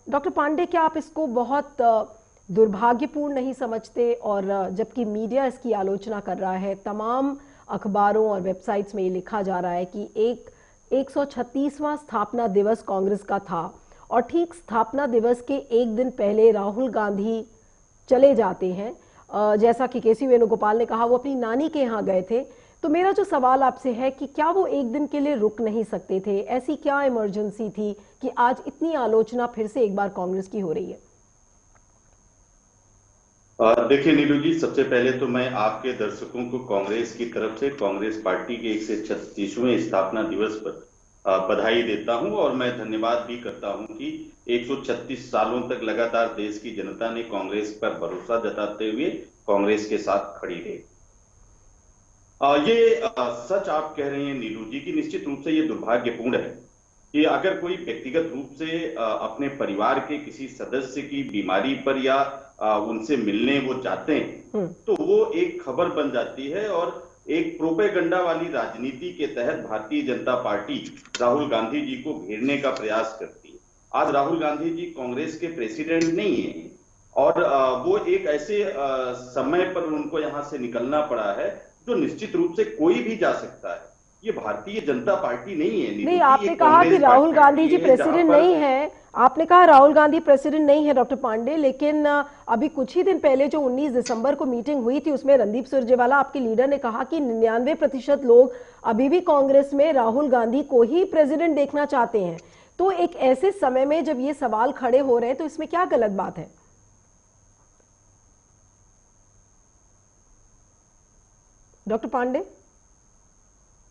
Doctor Pandey, क्या आप इसको बहुत दुर्भाग्यपूर्ण नहीं समझते? और जबकि मीडिया इसकी आलोचना कर रहा है, तमाम अखबारों और वेबसाइट्स में ये लिखा जा रहा है कि 136वां स्थापना दिवस कांग्रेस का था, और ठीक स्थापना दिवस के एक दिन पहले राहुल गांधी चले जाते हैं। जैसा कि केसी वेणुगोपाल ने कहा, वो अपनी नानी के यहाँ गए थे। तो मेरा जो सवाल आपसे है कि क्या वो एक दिन के लिए रुक नहीं सकते थे? ऐसी क्या इमरजेंसी थी कि आज इतनी आलोचना फिर से एक बार कांग्रेस की हो रही है? देखिए नीलू जी, सबसे पहले तो मैं आपके दर्शकों को कांग्रेस की तरफ से कांग्रेस पार्टी के 136वें स्थापना दिवस पर बधाई देता हूं, और मैं धन्यवाद भी करता हूं कि 136 सालों तक लगातार देश की जनता ने कांग्रेस पर भरोसा जताते हुए कांग्रेस के साथ खड़ी रही। ये सच आप कह रहे हैं नीलू जी, कि निश्चित रूप से ये दुर्भाग्यपूर्ण है कि अगर कोई व्यक्तिगत रूप से अपने परिवार के किसी सदस्य की बीमारी पर या उनसे मिलने वो जाते हैं, तो वो एक खबर बन जाती है, और एक प्रोपेगंडा वाली राजनीति के तहत भारतीय जनता पार्टी राहुल गांधी जी को घेरने का प्रयास करती है। आज राहुल गांधी जी कांग्रेस के प्रेसिडेंट नहीं है, और वो एक ऐसे समय पर उनको यहां से निकलना पड़ा है जो निश्चित रूप से कोई भी जा सकता है। ये भारतीय जनता पार्टी नहीं है नीलू नहीं, जी, ये आपने कहा कि कांग्रेस राहुल गांधी पार्टी जी है, जहां प्रेसिडेंट पर नहीं है। आपने कहा राहुल गांधी प्रेसिडेंट नहीं है डॉक्टर पांडे, लेकिन अभी कुछ ही दिन पहले जो 19 दिसंबर को मीटिंग हुई थी, उसमें रणदीप सुरजेवाला आपके लीडर ने कहा कि 99% लोग अभी भी कांग्रेस में राहुल गांधी को ही प्रेसिडेंट देखना चाहते हैं। तो एक ऐसे समय में जब ये सवाल खड़े हो रहे हैं, तो इसमें क्या गलत बात है डॉक्टर पांडे?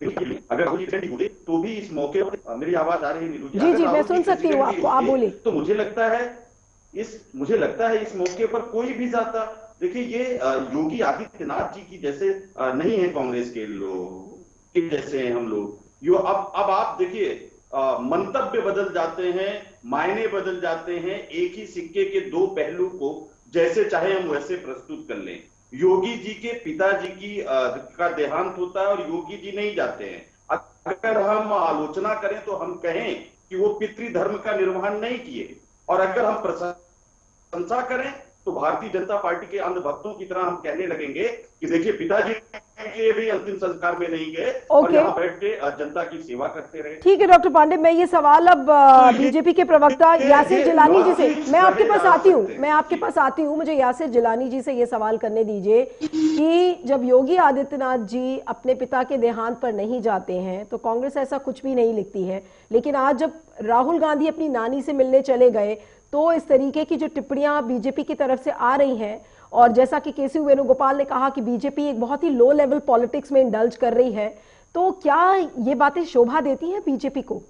अगर राहुल जी प्रेसिडेंट होते तो भी इस मौके पर, मेरी आवाज आ रही है नीलू जी, जी अगर जी, मैं राहुल जी सुन सकती हूँ प्रेसिडेंट भी आपको, आप होते बोले। तो मुझे लगता है इस मौके पर कोई भी जाता। देखिए, ये योगी आदित्यनाथ जी की जैसे नहीं है कांग्रेस के लोग, के जैसे हैं हम लोग। यो अब आप देखिए, मंतव्य बदल जाते हैं, मायने बदल जाते हैं, एक ही सिक्के के दो पहलू को जैसे चाहे हम वैसे प्रस्तुत कर लें। योगी जी के पिताजी का देहांत होता है और योगी जी नहीं जाते हैं। अगर हम आलोचना करें तो हम कहें कि वो पितृधर्म का निर्वहन नहीं किए, और अगर हम प्रशंसा करें तो भारतीय जनता पार्टी के अंधभक्तों की तरह हम कहने लगेंगे कि देखिए, पिताजी के भी अंतिम संस्कार में नहीं गए और यहाँ बैठ के जनता की सेवा करते रहे। ठीक है डॉक्टर पांडे, मैं ये सवाल अब बीजेपी के प्रवक्ता यासिर जिलानी जी से, मैं आपके पास आती हूँ, मुझे यासिर जिलानी जी से ये सवाल करने दीजिए कि जब योगी आदित्यनाथ जी अपने पिता के देहांत पर नहीं जाते हैं तो कांग्रेस ऐसा कुछ भी नहीं लिखती है, लेकिन आज जब राहुल गांधी अपनी नानी से मिलने चले गए तो इस तरीके की जो टिप्पणियां बीजेपी की तरफ से आ रही हैं, और जैसा कि केसी वेणुगोपाल ने कहा कि बीजेपी एक बहुत ही लो लेवल पॉलिटिक्स में इंडल्ज कर रही है, तो क्या ये बातें शोभा देती हैं बीजेपी को?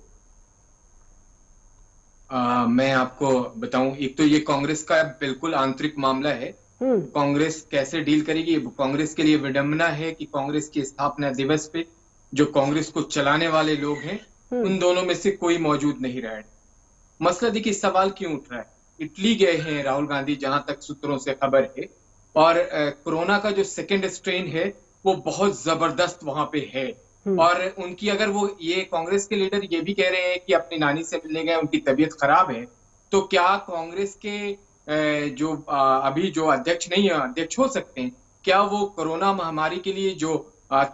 मैं आपको बताऊं, एक तो ये कांग्रेस का बिल्कुल आंतरिक मामला है। कांग्रेस कैसे डील करेगी, कांग्रेस के लिए विडंबना है कि कांग्रेस की स्थापना दिवस पे जो कांग्रेस को चलाने वाले लोग हैं उन दोनों में से कोई मौजूद नहीं रहा है। मसला देखिए, सवाल क्यों उठ रहा है। इटली गए हैं राहुल गांधी, जहां तक सूत्रों से खबर है, और कोरोना का जो सेकेंड स्ट्रेन है वो बहुत जबरदस्त वहां पे है। और उनकी, अगर वो, ये कांग्रेस के लीडर ये भी कह रहे हैं कि अपनी नानी से मिलने गए, उनकी तबीयत खराब है, तो क्या कांग्रेस के जो अभी जो अध्यक्ष नहीं है, अध्यक्ष हो सकते हैं, क्या वो कोरोना महामारी के लिए जो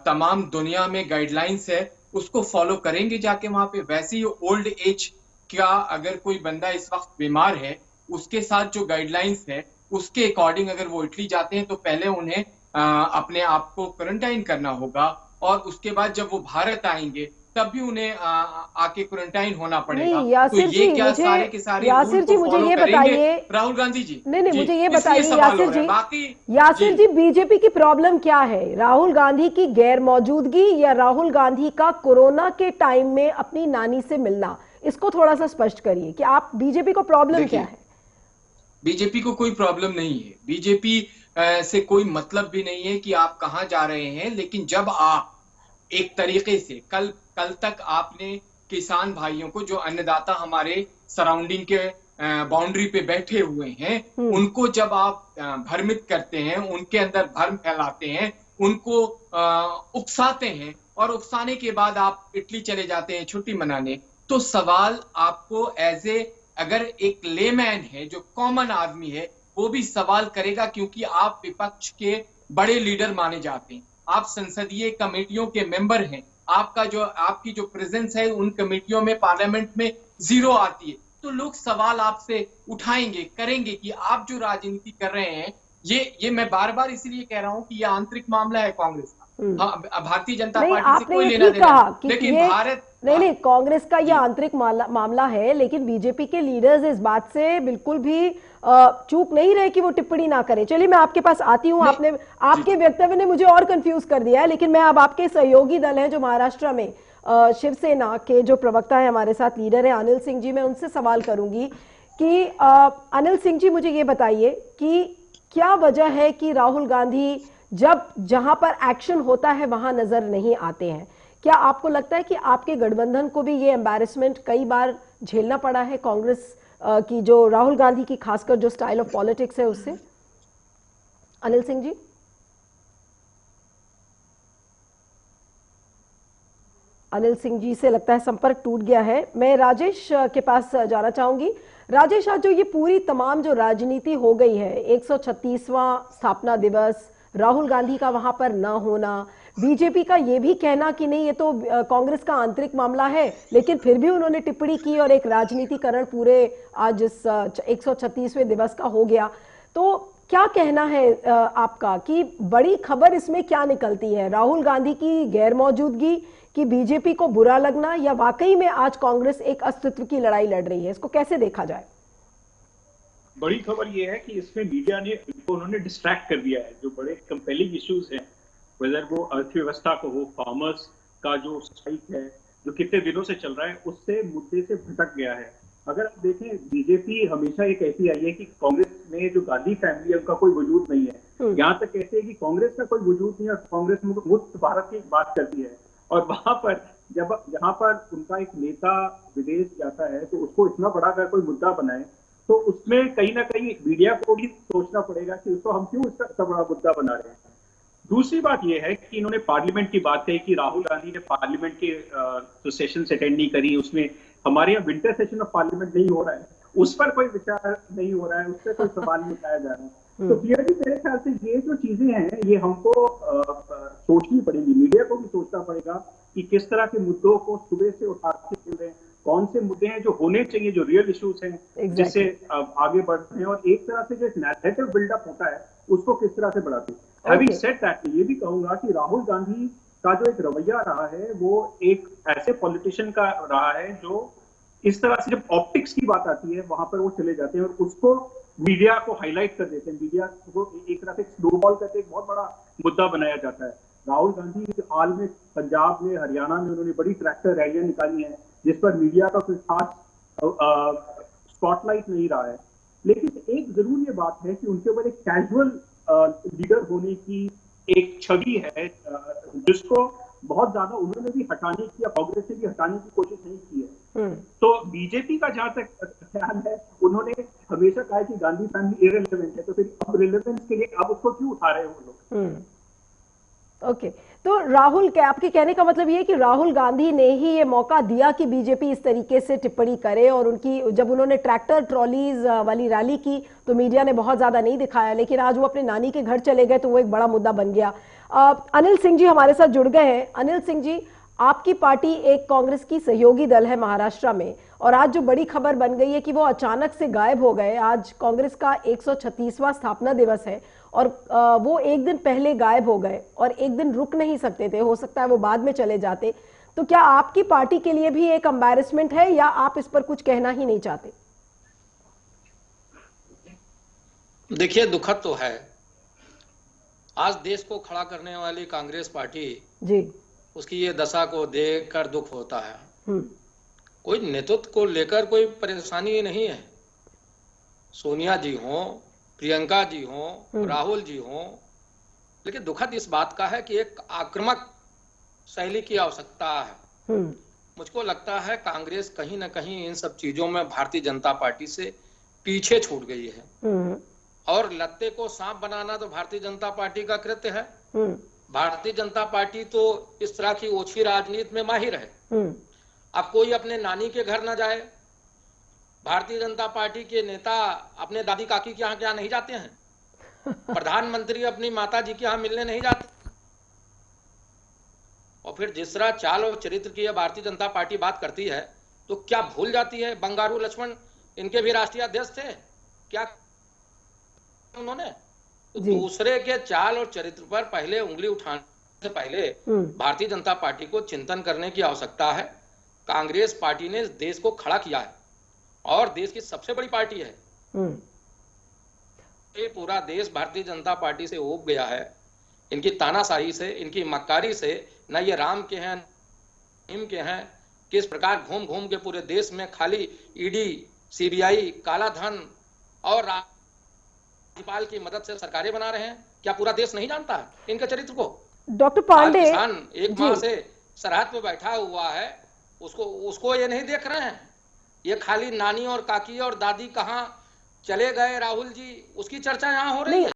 तमाम दुनिया में गाइडलाइंस है उसको फॉलो करेंगे जाके वहां पे? वैसे ही ओल्ड एज का अगर कोई बंदा इस वक्त बीमार है, उसके साथ जो गाइडलाइंस है उसके अकॉर्डिंग अगर वो इटली जाते हैं तो पहले उन्हें अपने आप को क्वारंटाइन करना होगा, और उसके बाद जब वो भारत आएंगे तब भी उन्हें आके क्वारंटाइन होना पड़ेगा। नहीं तो यासिर ये जी, क्या मुझे सारे के सारे रूल यासिर जी को मुझे फॉलो ये करेंगे बताइए, राहुल गांधी जी? नहीं मुझे ये इसलिए बताइए सवाल हो यासिर रहा है। जी, बाकी यासिर जी, बीजेपी की प्रॉब्लम क्या है? राहुल गांधी की गैर मौजूदगी या राहुल गांधी का कोरोना के टाइम में अपनी नानी से मिलना? इसको थोड़ा सा स्पष्ट करिए कि आप, बीजेपी को प्रॉब्लम क्या है? बीजेपी को कोई प्रॉब्लम नहीं है, बीजेपी से कोई मतलब भी नहीं है कि आप कहां जा रहे हैं। लेकिन जब आप एक तरीके से, कल कल तक आपने किसान भाइयों को, जो अन्नदाता हमारे सराउंडिंग के बाउंड्री पे बैठे हुए हैं, उनको जब आप भ्रमित करते हैं, उनके अंदर भ्रम फैलाते हैं, उनको उकसाते हैं, और उकसाने के बाद आप इटली चले जाते हैं छुट्टी मनाने, तो सवाल आपको एज ए अगर एक लेमैन है, जो कॉमन आदमी है, वो भी सवाल करेगा, क्योंकि आप विपक्ष के बड़े लीडर माने जाते हैं, आप संसदीय कमेटियों के मेंबर हैं, आपकी जो प्रेजेंस है उन कमेटियों में, पार्लियामेंट में जीरो आती है, तो लोग सवाल आपसे उठाएंगे, करेंगे कि आप जो राजनीति कर रहे हैं, ये मैं बार बार इसलिए कह रहा हूं कि ये आंतरिक मामला है कांग्रेस का। हाँ, भारतीय जनता पार्टी से कोई लेना देना नहीं, लेकिन भारत नहीं, कांग्रेस का ये आंतरिक मामला है, लेकिन बीजेपी के लीडर्स इस बात से बिल्कुल भी चूक नहीं रहे कि वो टिप्पणी ना करें। चलिए मैं आपके पास आती हूँ, आपके वक्तव्य ने मुझे और कंफ्यूज कर दिया है, लेकिन मैं अब आपके सहयोगी दल हैं जो महाराष्ट्र में शिवसेना के जो प्रवक्ता है हमारे साथ, लीडर है अनिल सिंह जी, मैं उनसे सवाल करूंगी कि अनिल सिंह जी मुझे ये बताइए कि क्या वजह है कि राहुल गांधी जहां पर एक्शन होता है वहां नजर नहीं आते हैं? क्या आपको लगता है कि आपके गठबंधन को भी ये एम्बैरेसमेंट कई बार झेलना पड़ा है कांग्रेस की, जो राहुल गांधी की खासकर जो स्टाइल ऑफ पॉलिटिक्स है उससे? अनिल सिंह जी। अनिल सिंह जी से लगता है संपर्क टूट गया है। मैं राजेश के पास जाना चाहूंगी। राजेश, आज जो ये पूरी तमाम जो राजनीति हो गई है, 136वां स्थापना दिवस, राहुल गांधी का वहां पर ना होना, बीजेपी का ये भी कहना कि नहीं ये तो कांग्रेस का आंतरिक मामला है, लेकिन फिर भी उन्होंने टिप्पणी की और एक राजनीतिकरण पूरे आज इस 136वें दिवस का हो गया। तो क्या कहना है आपका कि बड़ी खबर इसमें क्या निकलती है? राहुल गांधी की गैर मौजूदगी कि बीजेपी को बुरा लगना, या वाकई में आज कांग्रेस एक अस्तित्व की लड़ाई लड़ रही है? इसको कैसे देखा जाए? बड़ी खबर यह है कि इसमें मीडिया ने उन्होंने डिस्ट्रैक्ट कर दिया है। जो बड़े कंपेलिंग इश्यूज हैं, वेदर वो अर्थव्यवस्था को हो, फार्मर्स का जो स्ट्राइक है जो कितने दिनों से चल रहा है, उससे मुद्दे से भटक गया है। अगर आप देखें, बीजेपी हमेशा ये कहती आई है कि कांग्रेस में जो गांधी फैमिली है उनका कोई वजूद नहीं है। यहाँ तक कहते हैं कि कांग्रेस का कोई वजूद नहीं है और कांग्रेस मुक्त भारत की बात करती है। और वहां पर जहां पर उनका एक नेता विदेश जाता है तो उसको इतना बड़ा अगर कोई मुद्दा बनाए, तो उसमें कहीं ना कहीं मीडिया को भी सोचना पड़ेगा कि उसको हम क्यों इतना बड़ा मुद्दा बना रहे हैं। दूसरी बात यह है कि इन्होंने पार्लियामेंट की बात कही कि राहुल गांधी ने पार्लियामेंट के जो सेशन अटेंड नहीं करी, उसमें हमारे यहाँ विंटर सेशन ऑफ पार्लियामेंट नहीं हो रहा है, उस पर कोई विचार नहीं हो रहा है, उस पर कोई सवाल नहीं उठाया जा रहा है। तो क्लियरली मेरे ख्याल से ये जो चीजें हैं ये हमको सोचनी पड़ेगी, मीडिया को भी सोचना पड़ेगा कि किस तरह के मुद्दों को सुबह से उठाते चल रहे हैं, कौन से मुद्दे हैं जो होने चाहिए, जो रियल इश्यूज हैं, जिससे आगे बढ़ते हैं, और एक तरह से जो नैरेटिव बिल्डअप होता है उसको किस तरह से बढ़ाते हैं। हैविंग सेड दैट, ये भी कहूंगा कि राहुल गांधी का जो एक रवैया रहा है वो एक ऐसे पॉलिटिशियन का रहा है जो इस तरह से जब ऑप्टिक्स की बात आती है वहां पर वो चले जाते हैं और उसको मीडिया को हाईलाइट कर देते हैं, मीडिया को एक तरह से स्नोबॉल करके एक बहुत बड़ा मुद्दा बनाया जाता है। राहुल गांधी हाल में पंजाब में, हरियाणा में उन्होंने बड़ी ट्रैक्टर रैलियां निकाली हैं जिस पर मीडिया का कोई खास स्पॉटलाइट नहीं रहा है। लेकिन एक जरूर ये बात है कि उनके ऊपर एक कैजुअल लीडर होने की एक छवि है जिसको बहुत ज्यादा उन्होंने भी हटाने की या कांग्रेस से भी हटाने की कोशिश नहीं की है। तो बीजेपी का जहां तक ख्याल है, उन्होंने हमेशा कहा कि गांधी फैमिली इररिलेवेंट है, तो फिर अब रिलेवेंस के लिए अब उसको क्यों उठा रहे हैं वो लोग? ओके, तो राहुल के आपके कहने का मतलब ये कि राहुल गांधी ने ही ये मौका दिया कि बीजेपी इस तरीके से टिप्पणी करे, और उनकी जब उन्होंने ट्रैक्टर ट्रॉलीज वाली रैली की तो मीडिया ने बहुत ज्यादा नहीं दिखाया, लेकिन आज वो अपने नानी के घर चले गए तो वो एक बड़ा मुद्दा बन गया। अनिल सिंह जी हमारे साथ जुड़ गए हैं। अनिल सिंह जी, आपकी पार्टी एक कांग्रेस की सहयोगी दल है महाराष्ट्र में, और आज जो बड़ी खबर बन गई है कि वो अचानक से गायब हो गए। आज कांग्रेस का 136वां स्थापना दिवस है और वो एक दिन पहले गायब हो गए और एक दिन रुक नहीं सकते थे, हो सकता है वो बाद में चले जाते। तो क्या आपकी पार्टी के लिए भी एक एम्बैरेसमेंट है या आप इस पर कुछ कहना ही नहीं चाहते? देखिए, दुखद तो है। आज देश को खड़ा करने वाली कांग्रेस पार्टी जी, उसकी ये दशा को देखकर दुख होता है। कोई नेतृत्व को लेकर कोई परेशानी नहीं है। सोनिया जी हो, प्रियंका जी हो, राहुल जी हो, लेकिन दुखद इस बात का है कि एक आक्रामक शैली की आवश्यकता है। मुझको लगता है कांग्रेस कहीं ना कहीं इन सब चीजों में भारतीय जनता पार्टी से पीछे छूट गई है, और लत्ते को सांप बनाना तो भारतीय जनता पार्टी का कृत्य है। भारतीय जनता पार्टी तो इस तरह की ओछी राजनीति में माहिर है। अब कोई अपने नानी के घर ना जाए, भारतीय जनता पार्टी के नेता अपने दादी काकी के यहाँ क्या नहीं जाते हैं? प्रधानमंत्री अपनी माता जी के यहाँ मिलने नहीं जाते? और फिर जिस तरह चाल और चरित्र की भारतीय जनता पार्टी बात करती है तो क्या भूल जाती है बंगारू लक्ष्मण इनके भी राष्ट्रीय अध्यक्ष थे? क्या उन्होंने तो दूसरे के चाल और चरित्र पर पहले उंगली उठाने से पहले भारतीय जनता पार्टी को चिंतन करने की आवश्यकता है। कांग्रेस पार्टी ने देश को खड़ा किया है और देश की सबसे बड़ी पार्टी है। ये पूरा देश भारतीय जनता पार्टी से ऊब गया है, इनकी तानाशाही से, इनकी मक्कारी से। न ये राम के हैं, नीम के हैं, किस प्रकार घूम घूम के पूरे देश में खाली ईडी, सीबीआई, काला धन और राज्यपाल की मदद से सरकारें बना रहे हैं। क्या पूरा देश नहीं जानता है इनके चरित्र को? डॉक्टर पांडे, किसान एक माह से सरहद पे बैठा हुआ है, उसको ये नहीं देख रहे हैं। ये खाली नानी और काकी और दादी कहाँ चले गए राहुल जी, उसकी चर्चा यहाँ हो रही है।